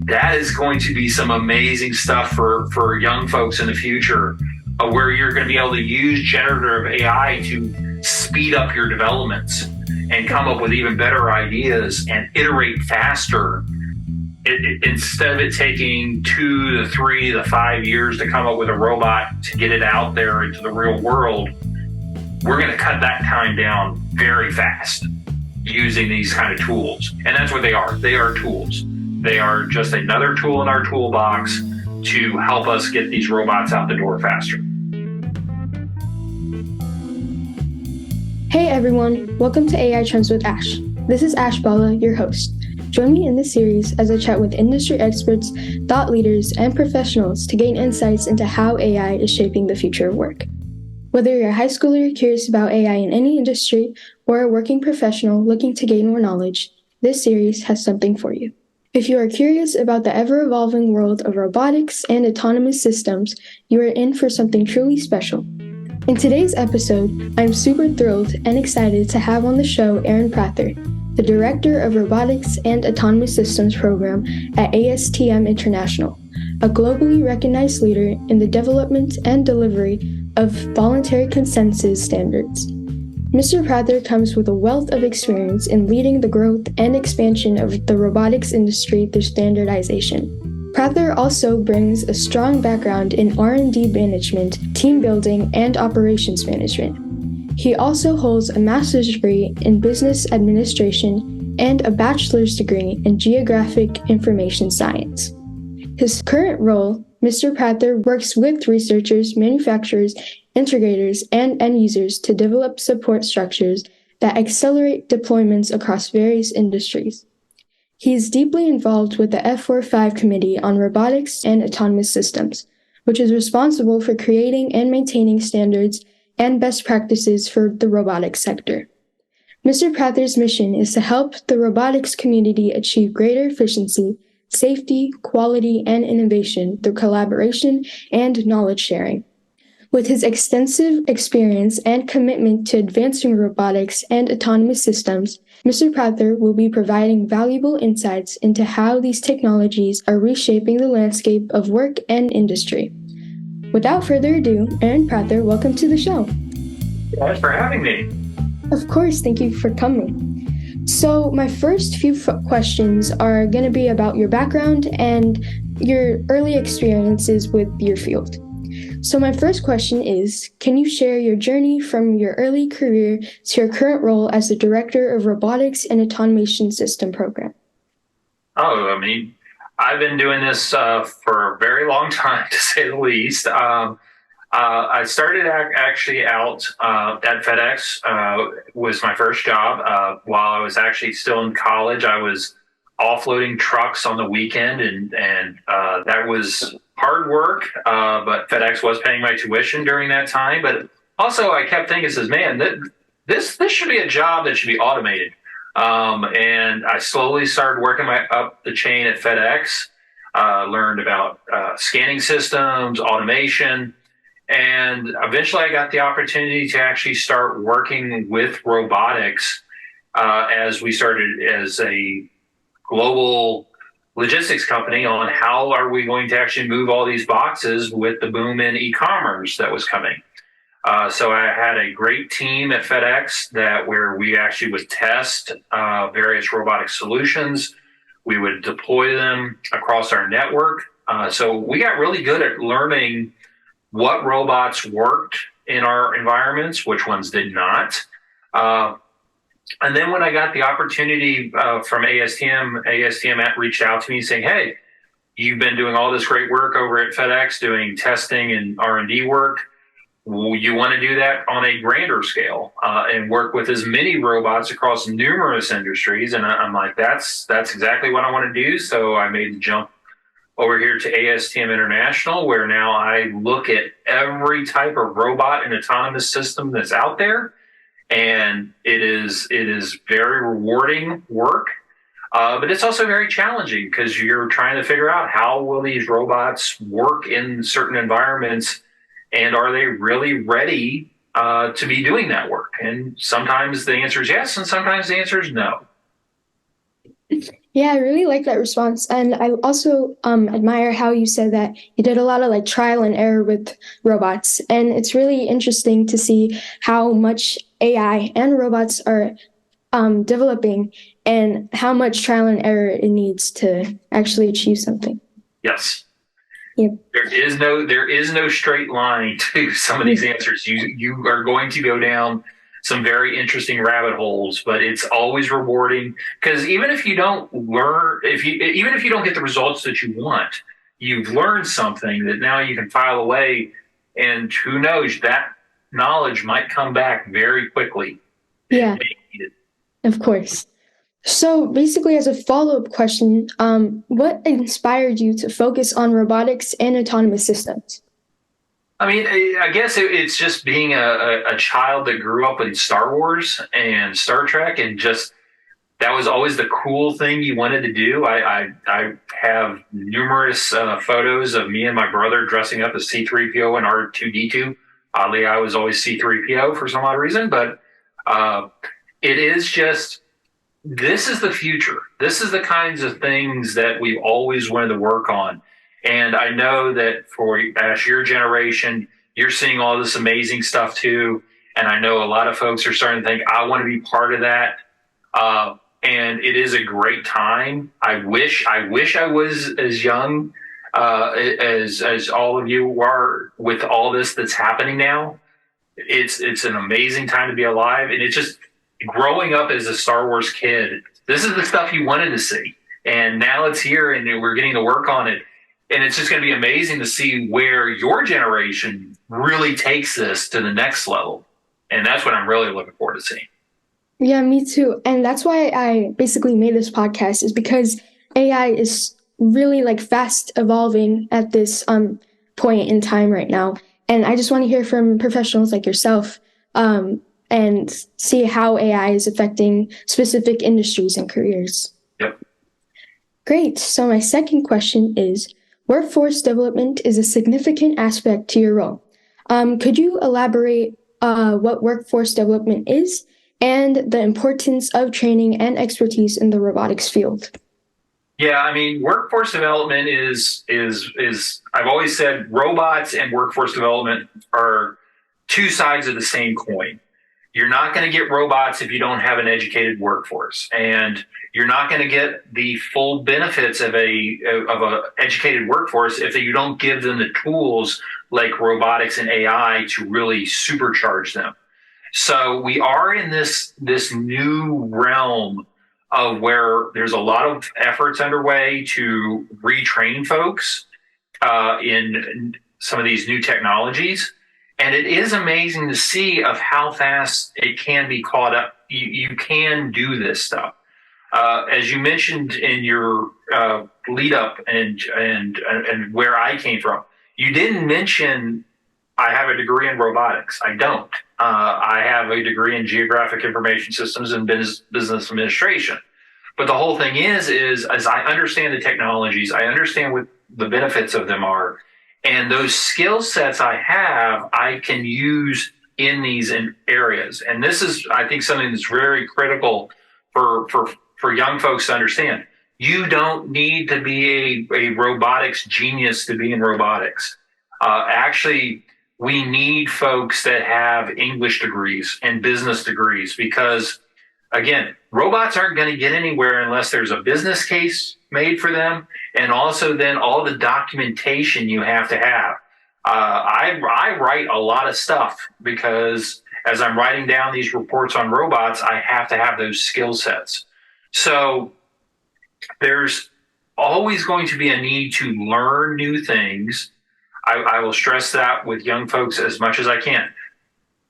that is going to be some amazing stuff for young folks in the future, where you're going to be able to use generative AI to speed up your developments and come up with even better ideas and iterate faster. Instead of it taking 2 to 3 to 5 years to come up with a robot to get it out there into the real world, we're going to cut that time down very fast using these kind of tools. And that's what they are. They are tools. They are just another tool in our toolbox to help us get these robots out the door faster. Hey everyone, welcome to AI Trends with Ash. This is Ash Bala, your host. Join me in this series as I chat with industry experts, thought leaders, and professionals to gain insights into how AI is shaping the future of work. Whether you're a high schooler curious about AI in any industry or a working professional looking to gain more knowledge, this series has something for you. If you are curious about the ever-evolving world of robotics and autonomous systems, you are in for something truly special. In today's episode, I'm super thrilled and excited to have on the show Aaron Prather, the Director of Robotics and Autonomous Systems Program at ASTM International, a globally recognized leader in the development and delivery of voluntary consensus standards. Mr. Prather comes with a wealth of experience in leading the growth and expansion of the robotics industry through standardization. Prather also brings a strong background in R&D management, team building, and operations management. He also holds a master's degree in business administration and a bachelor's degree in geographic information science. His current role, Mr. Prather works with researchers, manufacturers, integrators, and end users to develop support structures that accelerate deployments across various industries. He is deeply involved with the F45 Committee on Robotics and Autonomous Systems, which is responsible for creating and maintaining standards and best practices for the robotics sector. Mr. Prather's mission is to help the robotics community achieve greater efficiency, safety, quality, and innovation through collaboration and knowledge sharing. With his extensive experience and commitment to advancing robotics and autonomous systems, Mr. Prather will be providing valuable insights into how these technologies are reshaping the landscape of work and industry. Without further ado, Aaron Prather, welcome to the show. Thanks for having me. Of course, thank you for coming. So my first few questions are going to be about your background and your early experiences with your field. So my first question is, can you share your journey from your early career to your current role as the Director of Robotics and Automation System Program? I've been doing this for a very long time, to say the least. I started actually out at FedEx, was my first job. While I was actually still in college, I was offloading trucks on the weekend, and that was hard work, but FedEx was paying my tuition during that time. But also I kept thinking, this should be a job that should be automated. And I slowly started working up the chain at FedEx, learned about scanning systems, automation, and eventually I got the opportunity to actually start working with robotics as we started as a global logistics company on how are we going to actually move all these boxes with the boom in e-commerce that was coming. So I had a great team at FedEx where we actually would test various robotic solutions. We would deploy them across our network. So we got really good at learning what robots worked in our environments, which ones did not. And then when I got the opportunity from ASTM reached out to me saying, hey, you've been doing all this great work over at FedEx doing testing and R&D work. You want to do that on a grander scale and work with as many robots across numerous industries. And I'm like, that's exactly what I want to do. So I made the jump over here to ASTM International, where now I look at every type of robot and autonomous system that's out there. And it is very rewarding work, but it's also very challenging because you're trying to figure out how will these robots work in certain environments, and are they really ready to be doing that work? And sometimes the answer is yes, and sometimes the answer is no. Yeah, I really like that response. And I also admire how you said that you did a lot of like trial and error with robots. And it's really interesting to see how much AI and robots are developing and how much trial and error it needs to actually achieve something. Yes. Yeah. There is no straight line to some of these answers. You are going to go down some very interesting rabbit holes, but it's always rewarding because even if you don't learn, if you even if you don't get the results that you want, you've learned something that now you can file away, and who knows, that knowledge might come back very quickly. Yeah, of course. So basically, as a follow-up question, what inspired you to focus on robotics and autonomous systems? I mean, I guess it's just being a child that grew up with Star Wars and Star Trek, and just that was always the cool thing you wanted to do. I have numerous photos of me and my brother dressing up as C3PO and R2D2. Oddly, I was always C3PO for some odd reason, but uh, it is just this is the future. This is the kinds of things that we've always wanted to work on. And I know that for Ash, your generation, you're seeing all this amazing stuff too. And I know a lot of folks are starting to think, I want to be part of that. And it is a great time. I wish I was as young as all of you are with all this that's happening now. It's an amazing time to be alive, and it's just growing up as a Star Wars kid. This is the stuff you wanted to see, and now it's here, and we're getting to work on it. And it's just going to be amazing to see where your generation really takes this to the next level, and that's what I'm really looking forward to seeing. Yeah, me too. And that's why I basically made this podcast is because AI is really like fast evolving at this point in time right now. And I just want to hear from professionals like yourself and see how AI is affecting specific industries and careers. Yep. Great. So my second question is, workforce development is a significant aspect to your role. Could you elaborate what workforce development is and the importance of training and expertise in the robotics field? Yeah, I mean, workforce development is I've always said robots and workforce development are two sides of the same coin. You're not going to get robots if you don't have an educated workforce, and you're not going to get the full benefits of a educated workforce if you don't give them the tools like robotics and AI to really supercharge them. So we are in this new realm of where there's a lot of efforts underway to retrain folks in some of these new technologies. And it is amazing to see of how fast it can be caught up. You can do this stuff. As you mentioned in your lead up and where I came from, you didn't mention I have a degree in robotics. I don't. I have a degree in geographic information systems and business administration. But the whole thing is as I understand the technologies, I understand what the benefits of them are, and those skill sets I have, I can use in these areas. And this is, I think, something that's very critical for young folks to understand. You don't need to be a robotics genius to be in robotics. Actually, we need folks that have English degrees and business degrees because, again, robots aren't going to get anywhere unless there's a business case made for them, and also then all the documentation you have to have. I write a lot of stuff because as I'm writing down these reports on robots, I have to have those skill sets. So there's always going to be a need to learn new things. I will stress that with young folks as much as I can.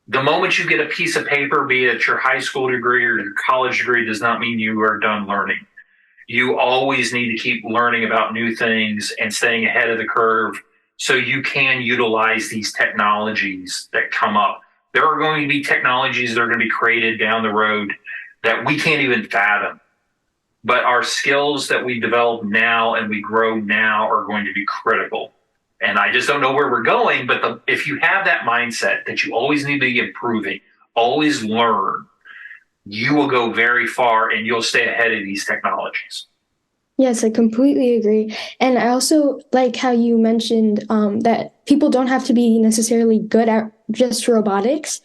The moment you get a piece of paper, be it your high school degree or your college degree, does not mean you are done learning. You always need to keep learning about new things and staying ahead of the curve so you can utilize these technologies that come up. There are going to be technologies that are going to be created down the road that we can't even fathom. But our skills that we develop now and we grow now are going to be critical. And I just don't know where we're going, but if you have that mindset that you always need to be improving, always learn, you will go very far and you'll stay ahead of these technologies. Yes, I completely agree. And I also like how you mentioned that people don't have to be necessarily good at just robotics.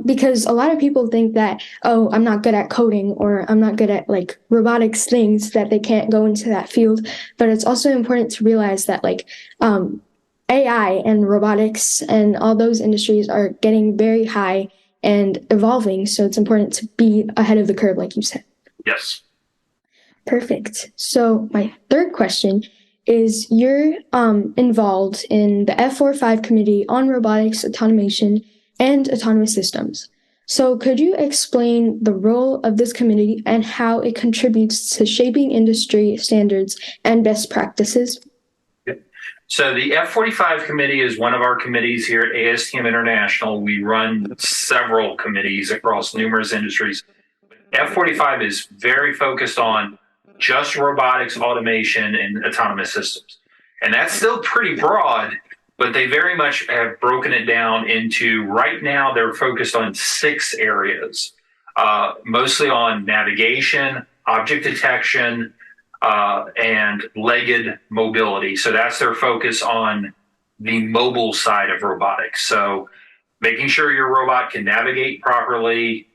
Because a lot of people think that, oh, I'm not good at coding or I'm not good at like robotics things, that they can't go into that field. But it's also important to realize that AI and robotics and all those industries are getting very high and evolving. So it's important to be ahead of the curve, like you said. Yes. Perfect. So my third question is you're involved in the F45 Committee on Robotics, Automation, and Autonomous Systems. So could you explain the role of this committee and how it contributes to shaping industry standards and best practices? So the F45 committee is one of our committees here at ASTM International. We run several committees across numerous industries. F45 is very focused on just robotics, automation, and autonomous systems. And that's still pretty broad, but they very much have broken it down into, right now, they're focused on 6 areas, mostly on navigation, object detection, and legged mobility. So that's their focus on the mobile side of robotics. So making sure your robot can navigate properly,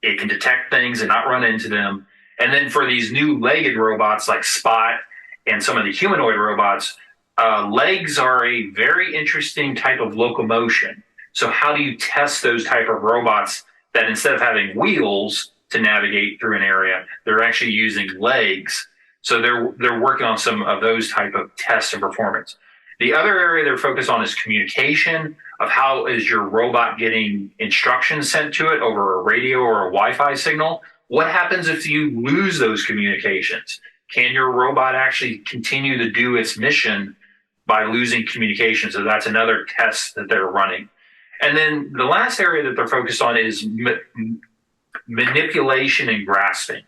it can detect things and not run into them. And then for these new legged robots like Spot and some of the humanoid robots, legs are a very interesting type of locomotion. So how do you test those type of robots that instead of having wheels to navigate through an area, they're actually using legs? So they're working on some of those type of tests and performance. The other area they're focused on is communication, of how is your robot getting instructions sent to it over a radio or a Wi-Fi signal? What happens if you lose those communications? Can your robot actually continue to do its mission by losing communication? So that's another test that they're running. And then the last area that they're focused on is manipulation and grasping.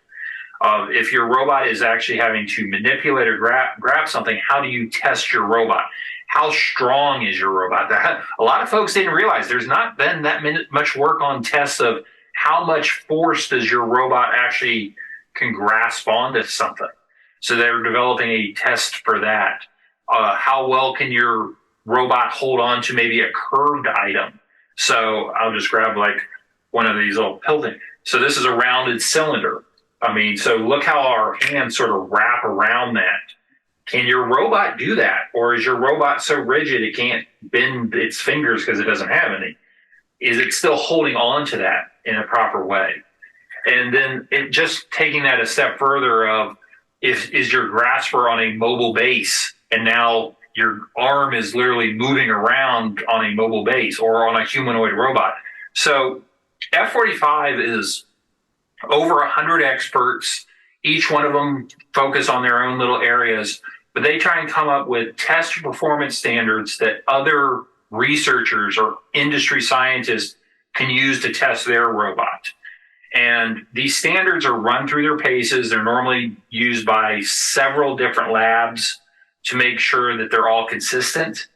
If your robot is actually having to manipulate or grab something, how do you test your robot? How strong is your robot? A lot of folks didn't realize there's not been that much work on tests of how much force does your robot actually can grasp onto something. So they're developing a test for that. How well can your robot hold on to maybe a curved item? So I'll just grab like one of these little pill things. So this is a rounded cylinder. I mean, so look how our hands sort of wrap around that. Can your robot do that? Or is your robot so rigid it can't bend its fingers because it doesn't have any? Is it still holding on to that in a proper way? And then just taking that a step further of, is your grasper on a mobile base and now your arm is literally moving around on a mobile base or on a humanoid robot? So F45 is over 100 experts. Each one of them focus on their own little areas, but they try and come up with test performance standards that other researchers or industry scientists can use to test their robot. And these standards are run through their paces. They're normally used by several different labs to make sure that they're all consistent.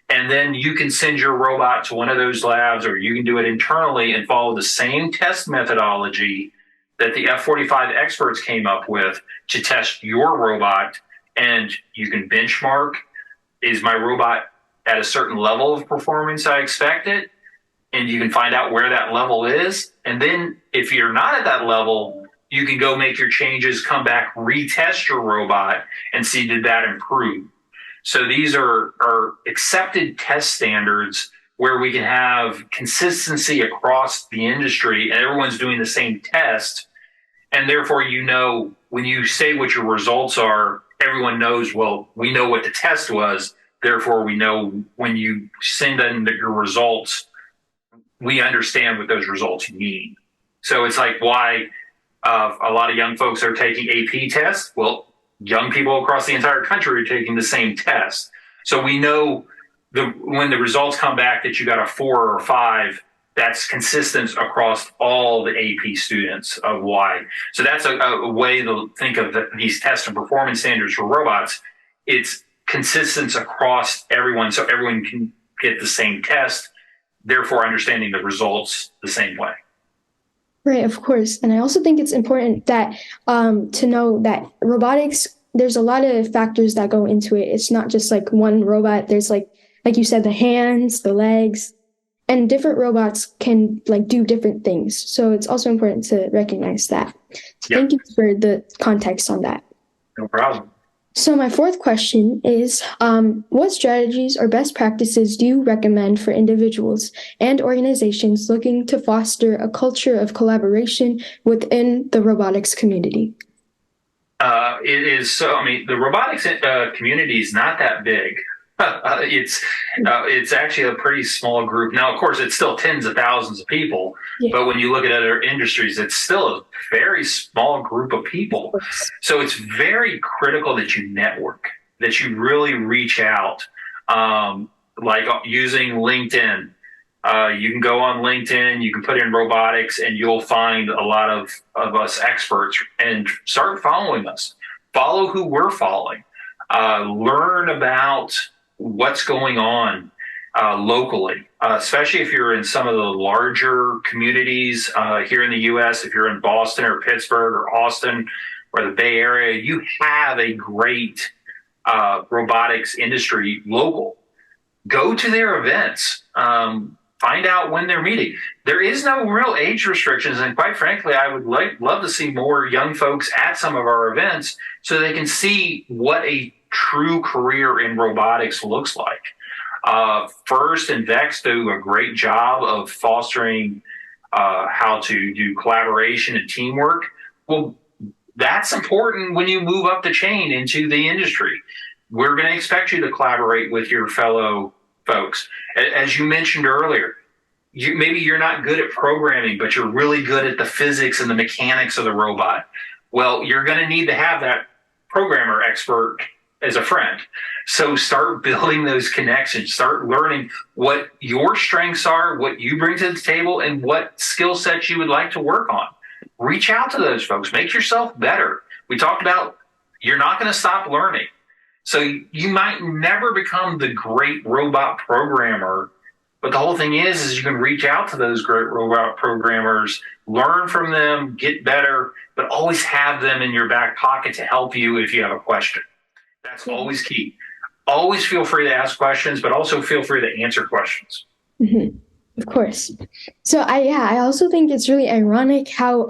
And then you can send your robot to one of those labs, or you can do it internally and follow the same test methodology that the F45 experts came up with to test your robot. And you can benchmark, is my robot at a certain level of performance I expect it? And you can find out where that level is. And then if you're not at that level, you can go make your changes, come back, retest your robot and see, did that improve? So these are accepted test standards where we can have consistency across the industry and everyone's doing the same test. And therefore, you know, when you say what your results are, everyone knows, well, we know what the test was. Therefore, we know when you send in your results, we understand what those results mean. So it's like why a lot of young folks are taking AP tests. Well, young people across the entire country are taking the same test. So we know when the results come back that you got a 4 or a 5, that's consistent across all the AP students of why. So that's a way to think of these test and performance standards for robots. It's consistent across everyone, so everyone can get the same test, therefore understanding the results the same way. Right, of course. And I also think it's important that to know that robotics there's a lot of factors that go into it. It's not just like one robot. There's like you said, the hands, the legs, and different robots can like do different things. So it's also important to recognize that. Yep. Thank you for the context on that. No problem. So my fourth question is, what strategies or best practices do you recommend for individuals and organizations looking to foster a culture of collaboration within the robotics community? It is so. I mean, the robotics community is not that big. It's actually a pretty small group. Now, of course, it's still tens of thousands of people, but when you look at other industries, it's still a very small group of people. So it's very critical that you network, that you really reach out, like using LinkedIn. You can go on LinkedIn, you can put in robotics, and you'll find a lot of us experts and start following us. Follow who we're following. Learn about what's going on locally, especially if you're in some of the larger communities here in the U.S. If you're in Boston or Pittsburgh or Austin or the Bay Area, you have a great robotics industry local. Go to their events. Find out when they're meeting. There is no real age restrictions, and quite frankly, I would love to see more young folks at some of our events so they can see what a true career in robotics looks like. First and Vex do a great job of fostering how to do collaboration and teamwork. Well, that's important when you move up the chain into the industry. We're going to expect you to collaborate with your fellow folks. As you mentioned earlier, maybe you're not good at programming, but you're really good at the physics and the mechanics of the robot. Well, you're going to need to have that programmer expert as a friend. So start building those connections, start learning what your strengths are, what you bring to the table, and what skill sets you would like to work on. Reach out to those folks, make yourself better. We talked about you're not going to stop learning. So you might never become the great robot programmer, but the whole thing is you can reach out to those great robot programmers, learn from them, get better, but always have them in your back pocket to help you if you have a question. That's always key. Always feel free to ask questions, but also feel free to answer questions. Mm-hmm. Of course. So I also think it's really ironic how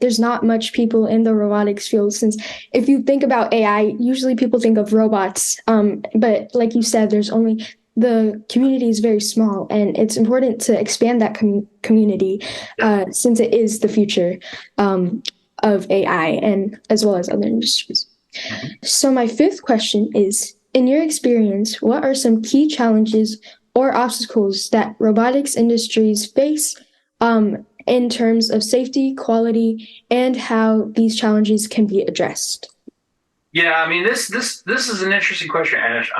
there's not much people in the robotics field, since if you think about AI, usually people think of robots. But like you said, the community is very small, and it's important to expand that community since it is the future of AI and as well as other industries. So my fifth question is, in your experience, what are some key challenges or obstacles that robotics industries face in terms of safety, quality, and how these challenges can be addressed? Yeah, I mean, this is an interesting question, Ash.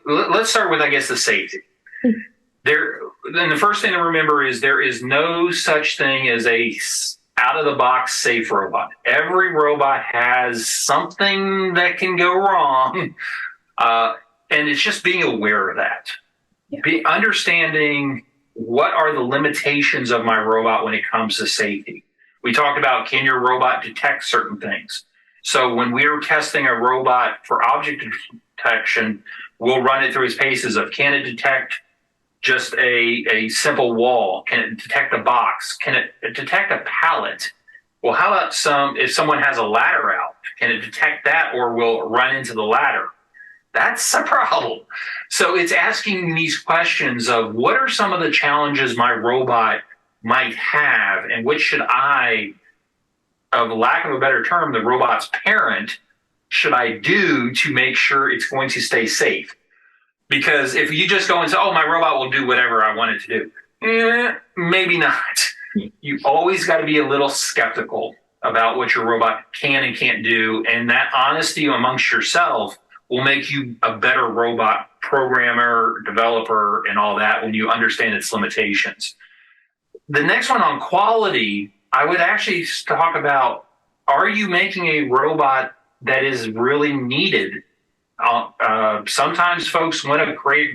Let's start with, I guess, the safety. Then the first thing to remember is there is no such thing as a out-of-the-box safe robot. Every robot has something that can go wrong, and it's just being aware of that. Understanding what are the limitations of my robot when it comes to safety. We talked about, can your robot detect certain things? So when we're testing a robot for object detection, we'll run it through its paces of, can it detect just a simple wall? Can it detect a box? Can it detect a pallet? Well, how about if someone has a ladder out, can it detect that, or will it run into the ladder? That's a problem. So it's asking these questions of, what are some of the challenges my robot might have, and what should I, of lack of a better term, the robot's parent, should I do to make sure it's going to stay safe? Because if you just go and say, oh, my robot will do whatever I want it to do, maybe not. You always got to be a little skeptical about what your robot can and can't do, and that honesty amongst yourself will make you a better robot programmer, developer, and all that when you understand its limitations. The next one on quality, I would actually talk about, are you making a robot that is really needed? Sometimes folks want to create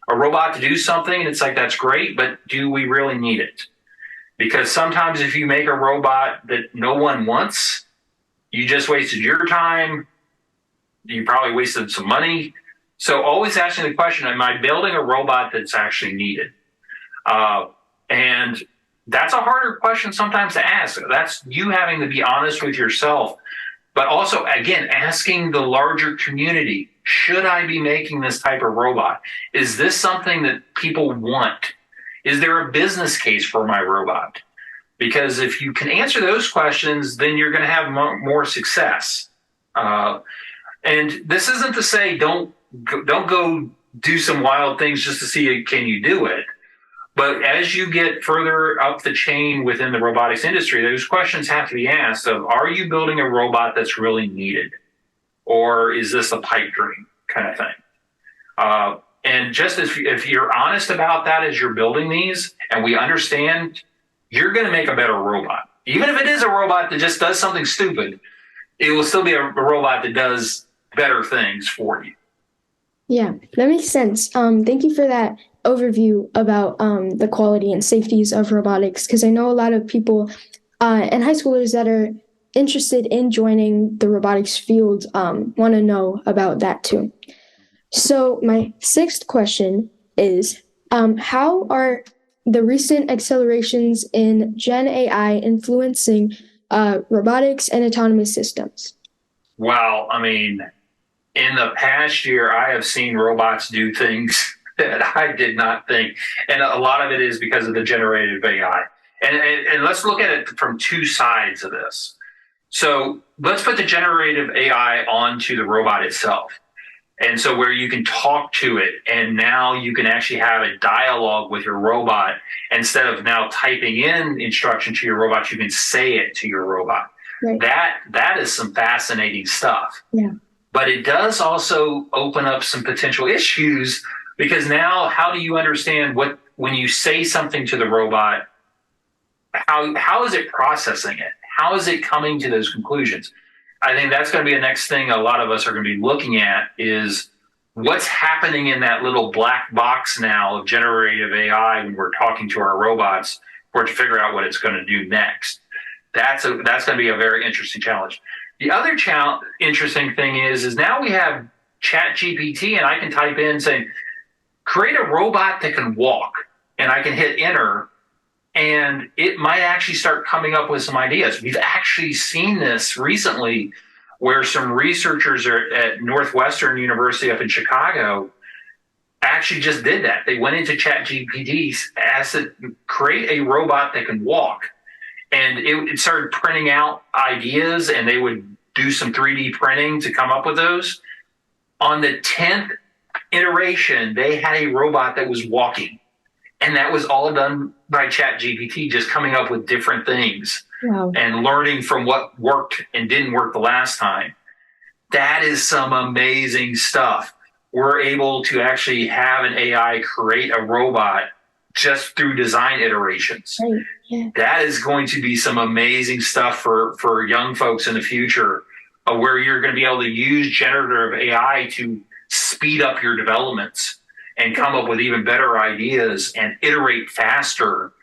a robot to do something, and it's like, that's great, but do we really need it? Because sometimes if you make a robot that no one wants, you just wasted your time, You probably wasted some money. So always asking the question, am I building a robot that's actually needed? And that's a harder question sometimes to ask. That's you having to be honest with yourself, but also, again, asking the larger community, should I be making this type of robot? Is this something that people want? Is there a business case for my robot? Because if you can answer those questions, then you're going to have more success. And this isn't to say don't go do some wild things just to see can you do it. But as you get further up the chain within the robotics industry, those questions have to be asked of, are you building a robot that's really needed? Or is this a pipe dream kind of thing? And just if you're honest about that as you're building these, and we understand, you're going to make a better robot. Even if it is a robot that just does something stupid, it will still be a robot that does better things for you. Yeah, that makes sense. Thank you for that overview about the quality and safeties of robotics, because I know a lot of people and high schoolers that are interested in joining the robotics field want to know about that too. So my sixth question is, how are the recent accelerations in GenAI influencing robotics and autonomous systems? Well, I mean, in the past year, I have seen robots do things that I did not think. And a lot of it is because of the generative AI. And let's look at it from two sides of this. So let's put the generative AI onto the robot itself. And so where you can talk to it, and now you can actually have a dialogue with your robot. Instead of now typing in instruction to your robot, you can say it to your robot. Right. That is some fascinating stuff. Yeah. But it does also open up some potential issues, because now how do you understand when you say something to the robot, how is it processing it? How is it coming to those conclusions? I think that's going to be the next thing a lot of us are going to be looking at, is what's happening in that little black box now of generative AI when we're talking to our robots for it to figure out what it's going to do next. That's going to be a very interesting challenge. The other interesting thing is now we have ChatGPT, and I can type in saying, create a robot that can walk, and I can hit enter, and it might actually start coming up with some ideas. We've actually seen this recently where some researchers at Northwestern University up in Chicago actually just did that. They went into ChatGPT, asked it, create a robot that can walk. And it started printing out ideas, and they would do some 3D printing to come up with those. On the 10th iteration, they had a robot that was walking. And that was all done by ChatGPT, just coming up with different things. Wow. And learning from what worked and didn't work the last time. That is some amazing stuff. We're able to actually have an AI create a robot just through design iterations. Right. Yeah. That is going to be some amazing stuff for young folks in the future, where you're going to be able to use generative AI to speed up your developments and come up with even better ideas and iterate faster.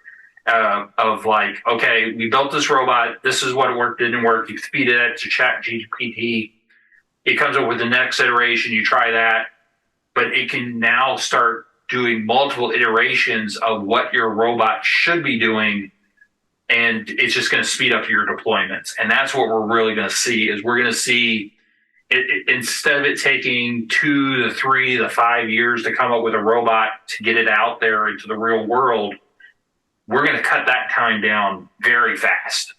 Of like, okay, we built this robot. This is what worked, didn't work. You feed it to ChatGPT. It comes up with the next iteration. You try that, but it can now start doing multiple iterations of what your robot should be doing, and it's just going to speed up your deployments. And that's what we're really going to see. Is we're going to see it, instead of it taking 2 to 3 to 5 years to come up with a robot to get it out there into the real world, we're going to cut that time down very fast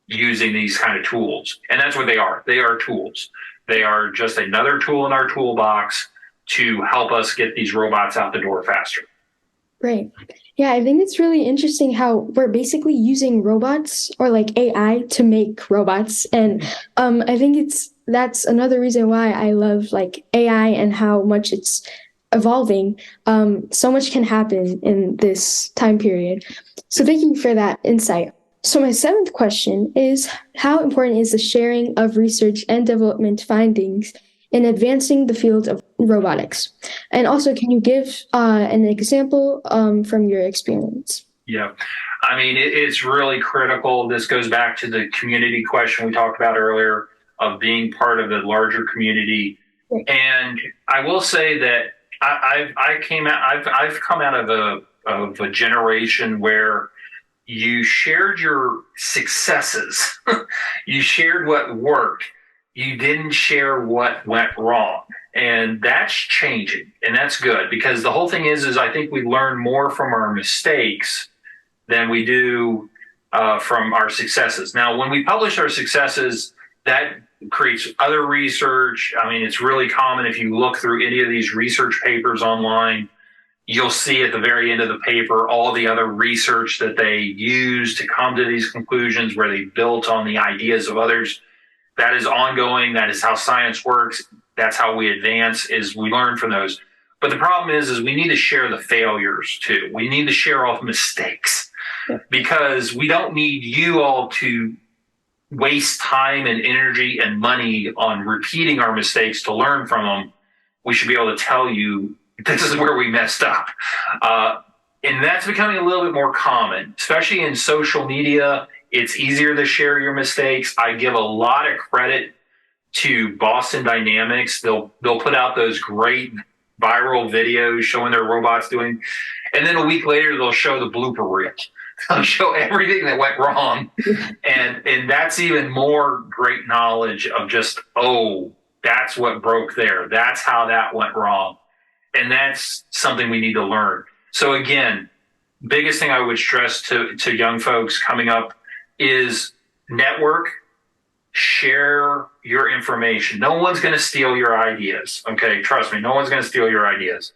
using these kind of tools. And that's what they are. They are tools. They are just another tool in our toolbox to help us get these robots out the door faster. Right. Yeah, I think it's really interesting how we're basically using robots or like AI to make robots. And I think that's another reason why I love like AI and how much it's evolving. So much can happen in this time period. So thank you for that insight. So my seventh question is, how important is the sharing of research and development findings in advancing the field of robotics? And also, can you give an example from your experience? Yeah. I mean, it's really critical. This goes back to the community question we talked about earlier, of being part of the larger community. Right. And I will say that I've come out of a generation where you shared your successes, you shared what worked, you didn't share what went wrong. And that's changing, and that's good, because the whole thing is I think we learn more from our mistakes than we do from our successes. Now, when we publish our successes, that creates other research. I mean, it's really common if you look through any of these research papers online, you'll see at the very end of the paper all the other research that they use to come to these conclusions, where they built on the ideas of others. That is ongoing. That is how science works. That's how we advance, is we learn from those. But the problem is we need to share the failures too. We need to share all the mistakes, because we don't need you all to waste time and energy and money on repeating our mistakes to learn from them. We should be able to tell you, this is where we messed up. And that's becoming a little bit more common, especially in social media. It's easier to share your mistakes. I give a lot of credit to Boston Dynamics. They'll put out those great viral videos showing their robots doing, and then a week later they'll show the blooper reel. They'll show everything that went wrong, and that's even more great knowledge of just, oh, that's what broke there. That's how that went wrong. And that's something we need to learn. So again, biggest thing I would stress to young folks coming up is network, share your information. No one's going to steal your ideas. Okay, trust me, no one's going to steal your ideas.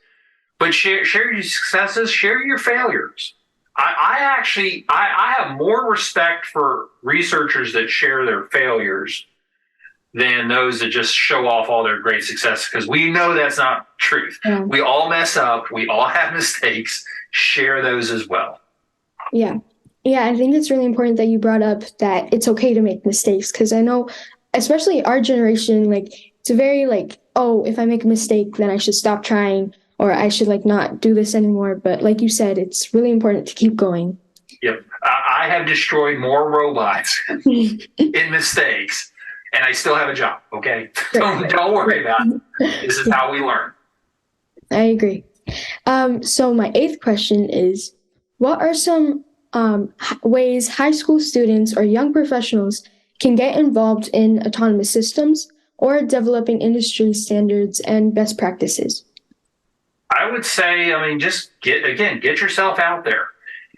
But share your successes, share your failures. I have more respect for researchers that share their failures than those that just show off all their great success, because we know that's not truth. Yeah. We all mess up. We all have mistakes. Share those as well. Yeah. Yeah, I think it's really important that you brought up that it's okay to make mistakes, because I know, especially our generation, like, it's very like, oh, if I make a mistake, then I should stop trying, or I should like not do this anymore. But like you said, it's really important to keep going. Yep. I have destroyed more robots in mistakes, and I still have a job, okay? Don't worry about it. This is how we learn. I agree. So my 8th question is, what are some ways high school students or young professionals can get involved in autonomous systems or developing industry standards and best practices? I would say, just get yourself out there.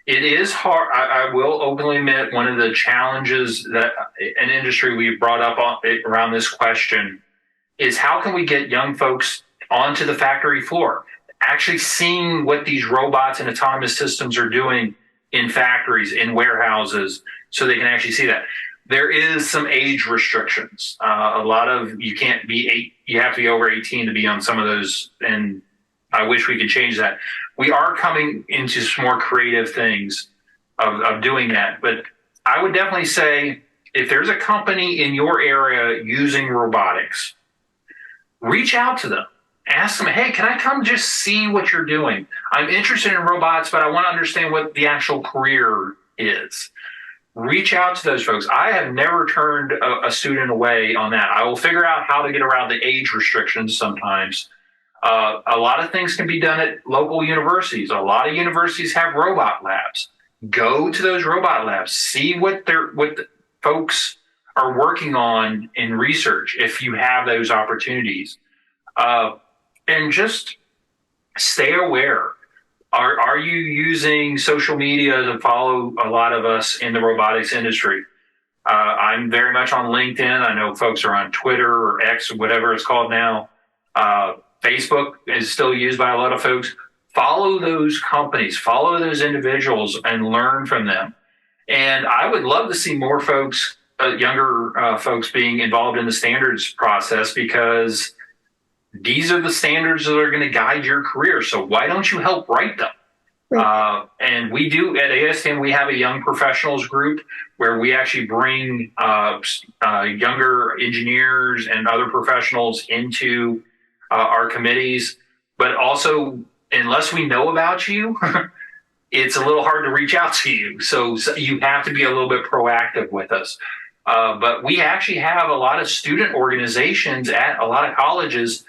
It is hard. I will openly admit, one of the challenges that an industry we've brought up around this question is, how can we get young folks onto the factory floor, actually seeing what these robots and autonomous systems are doing in factories, in warehouses, so they can actually see that. There is some age restrictions. You can't be you have to be over 18 to be on some of those, and I wish we could change that. We are coming into some more creative things of doing that. But I would definitely say, if there's a company in your area using robotics, reach out to them. Ask them, hey, can I come just see what you're doing? I'm interested in robots, but I want to understand what the actual career is. Reach out to those folks. I have never turned a student away on that. I will figure out how to get around the age restrictions sometimes. A lot of things can be done at local universities. A lot of universities have robot labs. Go to those robot labs. See what the folks are working on in research, if you have those opportunities. And just stay aware. Are you using social media to follow a lot of us in the robotics industry? I'm very much on LinkedIn. I know folks are on Twitter or X or whatever it's called now. Facebook is still used by a lot of folks. Follow those companies, follow those individuals, and learn from them. And I would love to see more folks, younger folks, being involved in the standards process, because these are the standards that are going to guide your career. So why don't you help write them? Right. And we do at ASTM, we have a young professionals group where we actually bring younger engineers and other professionals into our committees. But also, unless we know about you, it's a little hard to reach out to you. So you have to be a little bit proactive with us. But we actually have a lot of student organizations at a lot of colleges,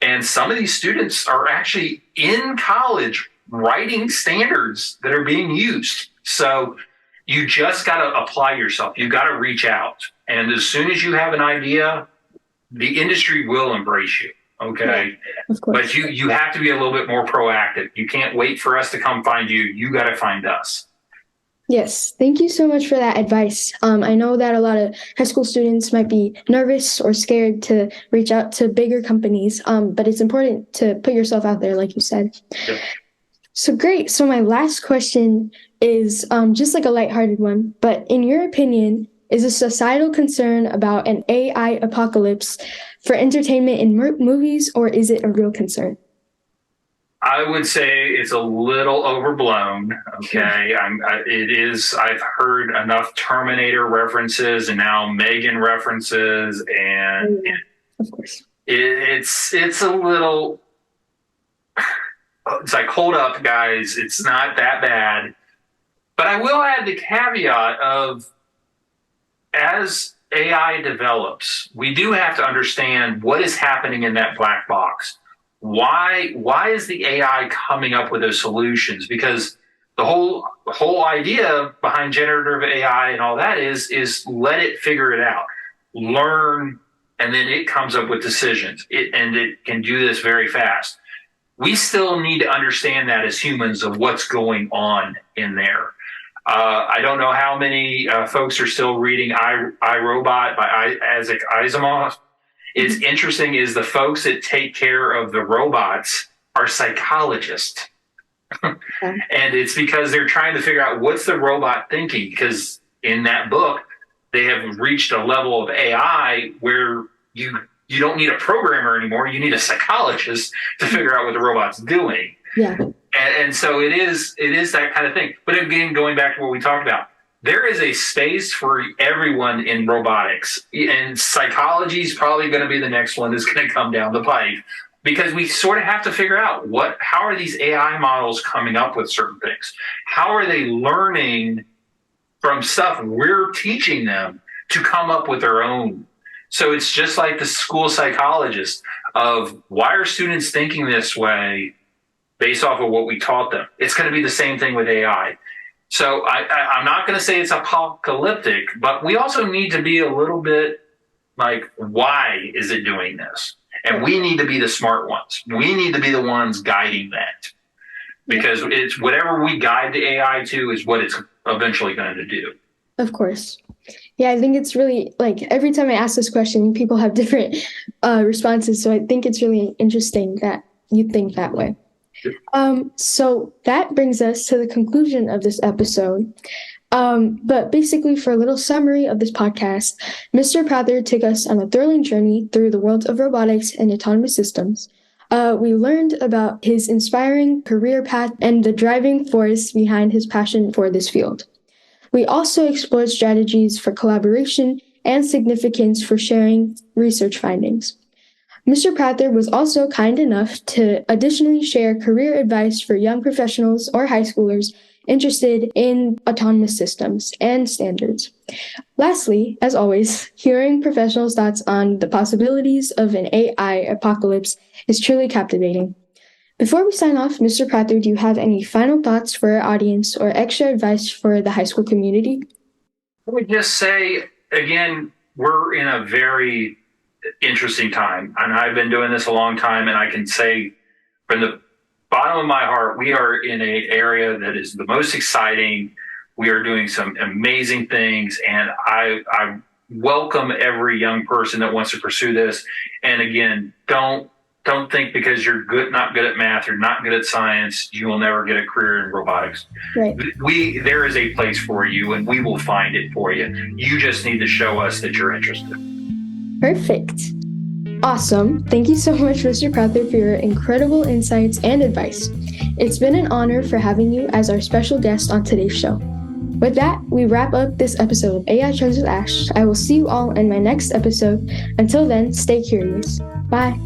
and some of these students are actually in college writing standards that are being used. So you just got to apply yourself. You got to reach out. And as soon as you have an idea, the industry will embrace you. Okay. Yeah, of course. But you have to be a little bit more proactive. You can't wait for us to come find you. You got to find us. Yes, thank you so much for that advice. I know that a lot of high school students might be nervous or scared to reach out to bigger companies, but it's important to put yourself out there, like you said. Yep. So great. So my last question is just like a lighthearted one, but in your opinion, is a societal concern about an AI apocalypse for entertainment in movies, or is it a real concern? I would say it's a little overblown. Okay, it is. I've heard enough Terminator references and now Megan references, and of course, it's a little. It's like, hold up, guys. It's not that bad. But I will add the caveat of, as AI develops, we do have to understand what is happening in that black box. Why is the AI coming up with those solutions? Because the whole idea behind generative AI and all that is let it figure it out, learn, and then it comes up with decisions. And it can do this very fast. We still need to understand that as humans of what's going on in there. I don't know how many folks are still reading I, Robot by Isaac Asimov. It's interesting is the folks that take care of the robots are psychologists. And it's because they're trying to figure out what's the robot thinking, because in that book, they have reached a level of AI where you don't need a programmer anymore. You need a psychologist to figure out what the robot's doing. Yeah. And so it is that kind of thing. But again, going back to what we talked about, there is a space for everyone in robotics, and psychology is probably going to be the next one that's going to come down the pipe, because we sort of have to figure out how are these AI models coming up with certain things? How are they learning from stuff we're teaching them to come up with their own? So it's just like the school psychologist of, why are students thinking this way based off of what we taught them? It's going to be the same thing with AI. So I'm not going to say it's apocalyptic, but we also need to be a little bit like, why is it doing this? And we need to be the smart ones. We need to be the ones guiding that, because it's whatever we guide the AI to is what it's eventually going to do. Of course. Yeah, I think it's really, like, every time I ask this question, people have different responses. So I think it's really interesting that you think that way. So that brings us to the conclusion of this episode. But basically, for a little summary of this podcast, Mr. Prather took us on a thrilling journey through the world of robotics and autonomous systems. We learned about his inspiring career path and the driving force behind his passion for this field. We also explored strategies for collaboration and significance for sharing research findings. Mr. Prather was also kind enough to additionally share career advice for young professionals or high schoolers interested in autonomous systems and standards. Lastly, as always, hearing professionals' thoughts on the possibilities of an AI apocalypse is truly captivating. Before we sign off, Mr. Prather, do you have any final thoughts for our audience or extra advice for the high school community? I would just say, again, we're in a very interesting time, and I've been doing this a long time, and I can say from the bottom of my heart, we are in an area that is the most exciting. We are doing some amazing things, and I welcome every young person that wants to pursue this. And again, don't think because you're not good at math or not good at science, you will never get a career in robotics. Right. There is a place for you, and we will find it for you. You just need to show us that you're interested. Perfect. Awesome. Thank you so much, Mr. Prather, for your incredible insights and advice. It's been an honor for having you as our special guest on today's show. With that, we wrap up this episode of AI Trends with Ash. I will see you all in my next episode. Until then, stay curious. Bye.